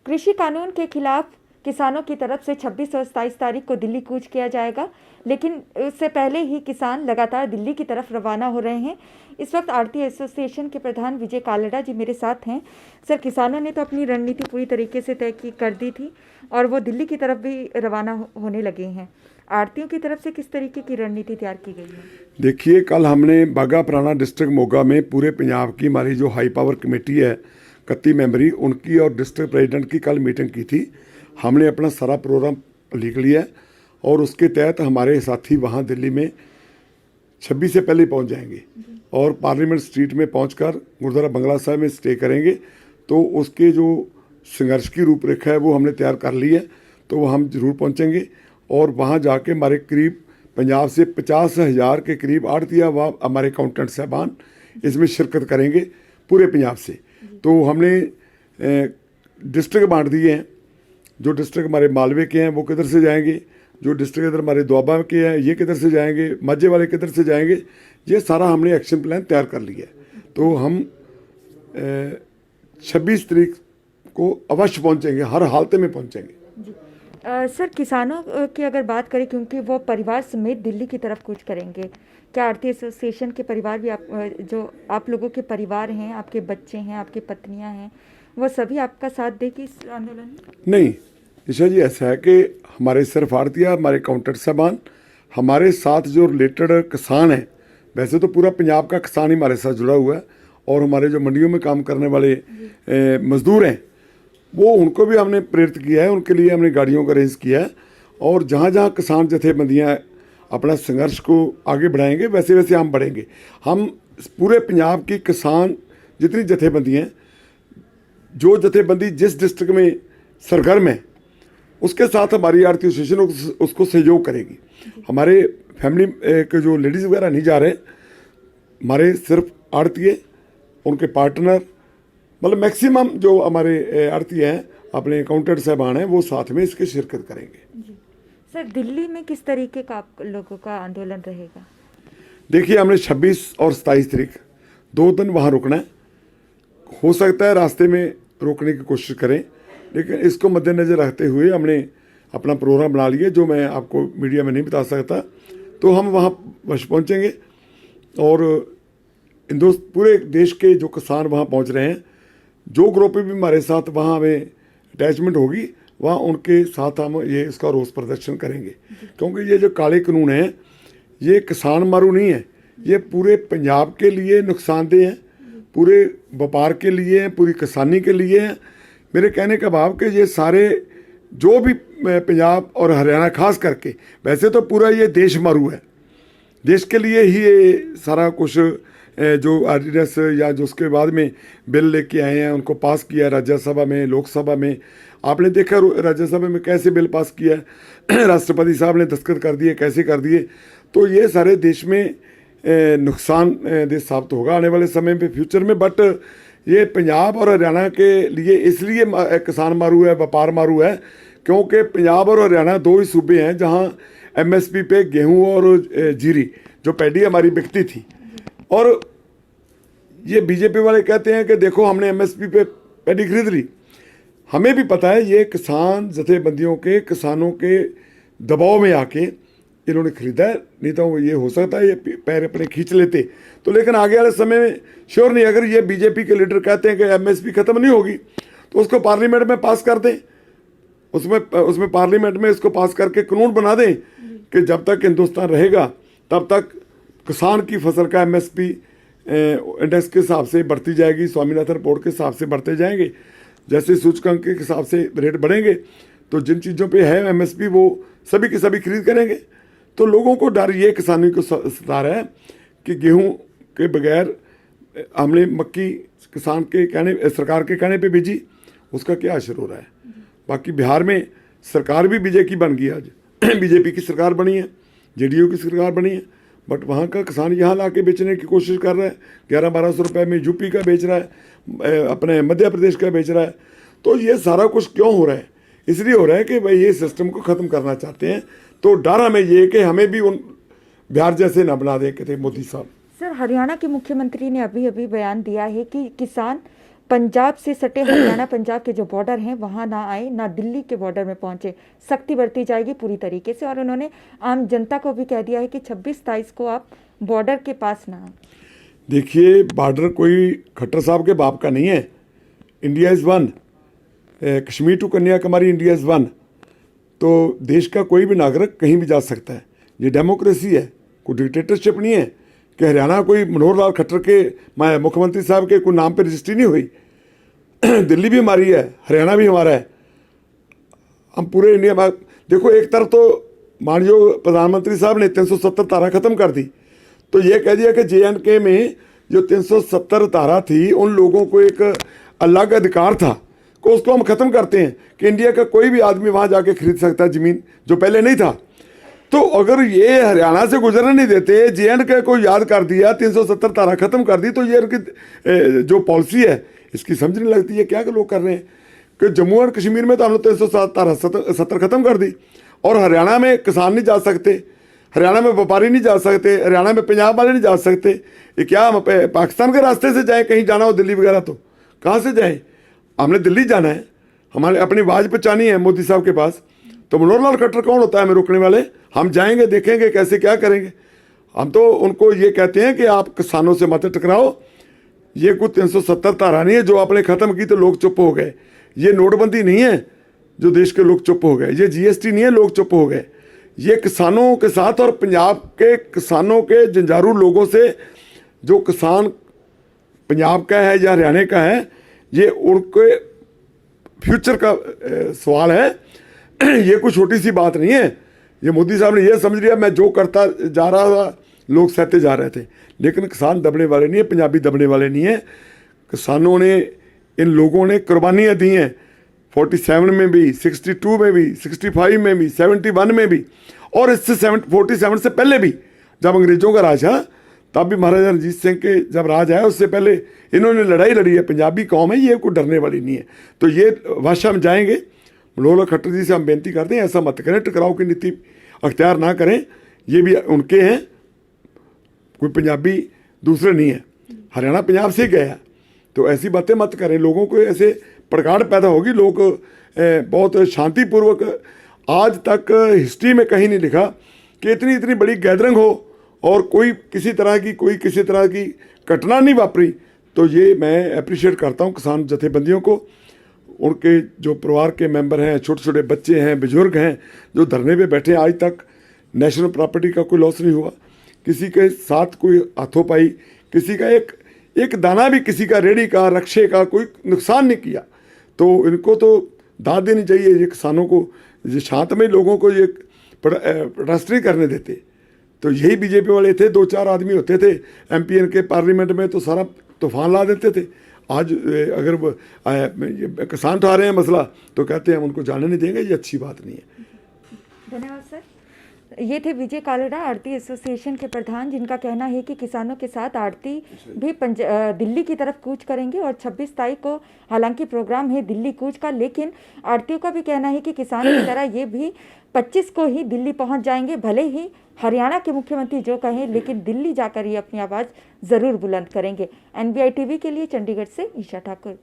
कृषि कानून के खिलाफ किसानों की तरफ से 26 और 27 तारीख को दिल्ली कूच किया जाएगा, लेकिन उससे पहले ही किसान लगातार दिल्ली की तरफ रवाना हो रहे हैं। इस वक्त आढ़ती एसोसिएशन के प्रधान विजय कालड़ा जी मेरे साथ हैं। सर, किसानों ने तो अपनी रणनीति पूरी तरीके से तय कर दी थी और वो दिल्ली की तरफ भी रवाना होने लगे हैं। आढ़तियों की तरफ से किस तरीके की रणनीति तैयार की गई है? देखिए, कल हमने बाघा पुराना डिस्ट्रिक्ट मोगा में पूरे पंजाब की हमारी जो हाई पावर कमेटी है 31 मेंबरी, उनकी और डिस्ट्रिक्ट प्रेसिडेंट की कल मीटिंग की थी। हमने अपना सारा प्रोग्राम लिख लिया और उसके तहत हमारे साथी वहाँ दिल्ली में 26 से पहले पहुँच जाएंगे और पार्लियामेंट स्ट्रीट में पहुँचकर गुरुद्वारा बंगला साहिब में स्टे करेंगे। तो उसके जो संघर्ष की रूपरेखा है वो हमने तैयार कर ली है, तो वो हम जरूर पहुँचेंगे और वहाँ जाके हमारे करीब पंजाब से 50,000 के करीब आढ़तिया व हमारे अकाउंटेंट साहबान इसमें शिरकत करेंगे पूरे पंजाब से। तो हमने डिस्ट्रिक्ट बांट दिए हैं। जो डिस्ट्रिक्ट हमारे मालवे के हैं वो किधर से जाएंगे, जो डिस्ट्रिक्ट इधर हमारे दोआबा के हैं ये किधर से जाएंगे, माझे वाले किधर से जाएंगे, ये सारा हमने एक्शन प्लान तैयार कर लिया है। तो हम 26 तारीख को अवश्य पहुंचेंगे, हर हालत में पहुंचेंगे। सर, किसानों की अगर बात करें, क्योंकि वो परिवार समेत दिल्ली की तरफ कूच करेंगे, क्या आढ़ती एसोसिएशन के परिवार भी जो आप लोगों के परिवार हैं, आपके बच्चे हैं, आपकी पत्नियां हैं, वो सभी आपका साथ देगी इस आंदोलन में? नहीं ईशा जी, ऐसा है कि हमारे सिर्फ आढ़तिया, हमारे अकाउंटेंट साहबान, हमारे साथ जो रिलेटेड किसान हैं, वैसे तो पूरा पंजाब का किसान ही हमारे साथ जुड़ा हुआ है और हमारे जो मंडियों में काम करने वाले मजदूर हैं वो उनको भी हमने प्रेरित किया है, उनके लिए हमने गाड़ियों का अरेंज किया है। और जहाँ जहाँ किसान जथेबंदियाँ अपना संघर्ष को आगे बढ़ाएंगे वैसे वैसे हम बढ़ेंगे। हम पूरे पंजाब की किसान जितनी जथेबंदी हैं, जो जथेबंदी जिस डिस्ट्रिक्ट में सरगर्म है उसके साथ हमारी आढ़ती एसोसिएशन उसको सहयोग करेगी। हमारे फैमिली के जो लेडीज़ वगैरह नहीं जा रहे, हमारे सिर्फ आढ़तिए, उनके पार्टनर, मतलब मैक्सिमम जो हमारे आढ़ती हैं, अपने अकाउंटेंट साहबान हैं, वो साथ में इसके शिरकत करेंगे। सर, दिल्ली में किस तरीके का आप लोगों का आंदोलन रहेगा? देखिए, हमने 26 और 27 तारीख 2 दिन वहाँ रुकना है। हो सकता है रास्ते में रोकने की कोशिश करें, लेकिन इसको मद्देनज़र रखते हुए हमने अपना प्रोग्राम बना लिया जो मैं आपको मीडिया में नहीं बता सकता। तो हम वहाँ अवश्य पहुँचेंगे और पूरे देश के जो किसान वहाँ पहुँच रहे हैं, जो ग्रुप भी हमारे साथ वहाँ हमें अटैचमेंट होगी, वहाँ उनके साथ हम ये इसका रोष प्रदर्शन करेंगे। क्योंकि ये जो काले कानून हैं ये किसान मारू नहीं है, ये पूरे पंजाब के लिए नुकसानदेह हैं, पूरे व्यापार के लिए हैं, पूरी किसानी के लिए हैं। मेरे कहने का भाव कि ये सारे जो भी पंजाब और हरियाणा खास करके, वैसे तो पूरा ये देश मारू है, देश के लिए ही ये सारा कुछ जो आर्डिनेंस या जो उसके बाद में बिल लेके आए हैं उनको पास किया राज्यसभा में, लोकसभा में। आपने देखा राज्यसभा में कैसे बिल पास किया, राष्ट्रपति साहब ने दस्तखत कर दिए, कैसे कर दिए। तो ये सारे देश में नुकसान देश साबित होगा आने वाले समय में, फ्यूचर में। बट ये पंजाब और हरियाणा के लिए इसलिए किसान मारू है, व्यापार मारू है, क्योंकि पंजाब और हरियाणा 2 ही सूबे हैं जहाँ MSP पे गेहूँ और जीरी जो पैडी हमारी बिकती थी। और ये बीजेपी वाले कहते हैं कि देखो हमने MSP पे पैडी खरीद ली। हमें भी पता है ये किसान जथेबंदियों के, किसानों के दबाव में आके इन्होंने खरीदा है, नहीं तो ये हो सकता है ये पैर अपने खींच लेते। तो लेकिन आगे वाले समय में श्योर नहीं, अगर ये बीजेपी के लीडर कहते हैं कि MSP खत्म नहीं होगी तो उसको पार्लियामेंट में पास कर दें, उसमें पार्लियामेंट में इसको पास करके कानून बना दें कि जब तक हिंदुस्तान रहेगा तब तक किसान की फसल का MSP इंडेक्स के हिसाब से बढ़ती जाएगी, स्वामीनाथन रिपोर्ट के हिसाब से बढ़ते जाएंगे। जैसे सूचकांक के हिसाब से रेट बढ़ेंगे तो जिन चीज़ों पे है MSP वो सभी के सभी खरीद करेंगे। तो लोगों को डर ये किसानी को सता रहा है कि गेहूं के बगैर हमने मक्की किसान के कहने, सरकार के कहने पे भेजी, उसका क्या असर हो रहा है। बाकी बिहार में सरकार भी बीजेपी बन गई, आज बीजेपी की सरकार बनी है, JDU की सरकार बनी है, बट वहाँ का किसान यहाँ ला के बेचने की कोशिश कर रहा है। 1100-1200 रुपये में यूपी का बेच रहा है, अपने मध्य प्रदेश का बेच रहा है। तो ये सारा कुछ क्यों हो रहा है? इसलिए हो रहा है कि भाई ये सिस्टम को ख़त्म करना चाहते हैं। तो डर हमें ये कि हमें भी उन बिहार जैसे ना बना दे के थे मोदी साहब। सर, हरियाणा के मुख्यमंत्री ने अभी अभी बयान दिया है कि किसान पंजाब से सटे हरियाणा पंजाब के जो बॉर्डर हैं वहाँ ना आए, ना दिल्ली के बॉर्डर में पहुँचे। सख्ती बरती जाएगी पूरी तरीके से। और उन्होंने आम जनता को भी कह दिया है कि 26-27 को आप बॉर्डर के पास ना आए। देखिए, बॉर्डर कोई खट्टर साहब के बाप का नहीं है। India is one, Kashmir to Kanyakumari India is one. तो देश का कोई भी नागरिक कहीं भी जा सकता है। ये डेमोक्रेसी है, कोई डिक्टेटरशिप नहीं है कि हरियाणा कोई मनोहर लाल खट्टर के मुख्यमंत्री साहब के कोई नाम पे रजिस्ट्री नहीं हुई। दिल्ली भी हमारी है, हरियाणा भी हमारा है। हम पूरे इंडिया में देखो, एक तरफ तो माननीय प्रधानमंत्री साहब ने 370 धारा खत्म कर दी, तो ये कह दिया कि JNK में जो 370 धारा थी उन लोगों को एक अलग अधिकार था को उसको हम खत्म करते हैं कि इंडिया का कोई भी आदमी वहाँ जाके खरीद सकता है ज़मीन, जो पहले नहीं था। तो अगर ये हरियाणा से गुजरने नहीं देते, JNK को याद कर दिया, 370 धारा खत्म कर दी, तो ये इनकी जो पॉलिसी है इसकी समझ नहीं लगती है क्या कि लोग कर रहे हैं कि जम्मू और कश्मीर में तो हमने 370 धारा 70 खत्म कर दी और हरियाणा में किसान नहीं जा सकते, हरियाणा में व्यापारी नहीं जा सकते, हरियाणा में पंजाब वाले नहीं जा सकते। ये क्या हम पाकिस्तान के रास्ते से जाएं, कहीं जाना हो दिल्ली वगैरह, तो कहाँ से जाएं? हमने दिल्ली जाना है, हमारे अपनी आवाज़ पहुँचानी है मोदी साहब के पास। तो मनोहर लाल खट्टर कौन होता है हमें रोकने वाले? हम जाएंगे, देखेंगे कैसे क्या करेंगे। हम तो उनको ये कहते हैं कि आप किसानों से मत टकराओ। ये कुछ 370 धारा नहीं है जो आपने ख़त्म की तो लोग चुप हो गए। ये नोटबंदी नहीं है जो देश के लोग चुप हो गए। ये GST नहीं है लोग चुप हो गए। ये किसानों के साथ और पंजाब के किसानों के जंजारू लोगों से, जो किसान पंजाब का है या हरियाणा का है, ये उनके फ्यूचर का सवाल है। ये कोई छोटी सी बात नहीं है। ये मोदी साहब ने ये समझ लिया मैं जो करता जा रहा था लोग सहते जा रहे थे, लेकिन किसान दबने वाले नहीं है, पंजाबी दबने वाले नहीं है। किसानों ने, इन लोगों ने कुर्बानियाँ दी हैं 47 में भी, 62 में भी, 65 में भी, 71 में भी, और इससे 47 से पहले भी जब अंग्रेज़ों का राज था तब भी महाराजा रणजीत सिंह के जब राज आया उससे पहले इन्होंने लड़ाई लड़ी है। पंजाबी कौम है, ये कोई डरने वाली नहीं है। तो ये भाषा में जाएंगे। मनोहर खट्टर जी से हम बेनती करते हैं ऐसा मत करें, टकराव की नीति अख्तियार ना करें। ये भी उनके हैं, कोई पंजाबी दूसरे नहीं है, हरियाणा पंजाब से गया। तो ऐसी बातें मत करें, लोगों को ऐसे प्रकार पैदा होगी। लोग बहुत शांतिपूर्वक, आज तक हिस्ट्री में कहीं नहीं लिखा कि इतनी बड़ी गैदरिंग हो और कोई किसी तरह की घटना नहीं वापरी। तो ये मैं अप्रिशिएट करता हूँ किसान जथेबंदियों को, उनके जो परिवार के मेंबर हैं, छोटे छोटे बच्चे हैं, बुजुर्ग हैं जो धरने पे बैठे हैं। आज तक नेशनल प्रॉपर्टी का कोई लॉस नहीं हुआ, किसी के साथ कोई हाथों-पाई, किसी का एक दाना भी, किसी का रेड़ी का, रक्षे का कोई नुकसान नहीं किया। तो इनको तो दाद देनी चाहिए। ये किसानों को, ये शांतमय लोगों को ये प्रोटेस्ट नहीं करने देते। तो यही बीजेपी वाले थे, 2-4 आदमी होते थे MP के पार्लियामेंट में तो सारा तूफान ला देते थे। आज अगर किसान उठा रहे हैं मसला तो कहते हैं हम उनको जाने नहीं देंगे, ये अच्छी बात नहीं है। धन्यवाद सर। ये थे विजय कालरा, आड़ती एसोसिएशन के प्रधान, जिनका कहना है कि किसानों के साथ आड़ती भी दिल्ली की तरफ कूच करेंगे। और 26 तारीख को हालांकि प्रोग्राम है दिल्ली कूच का, लेकिन आड़तियों का भी कहना है कि किसान की तरह ये भी 25 को ही दिल्ली पहुंच जाएंगे। भले ही हरियाणा के मुख्यमंत्री जो कहें, लेकिन दिल्ली जाकर ये अपनी आवाज़ ज़रूर बुलंद करेंगे। NBI TV के लिए चंडीगढ़ से ईशा ठाकुर।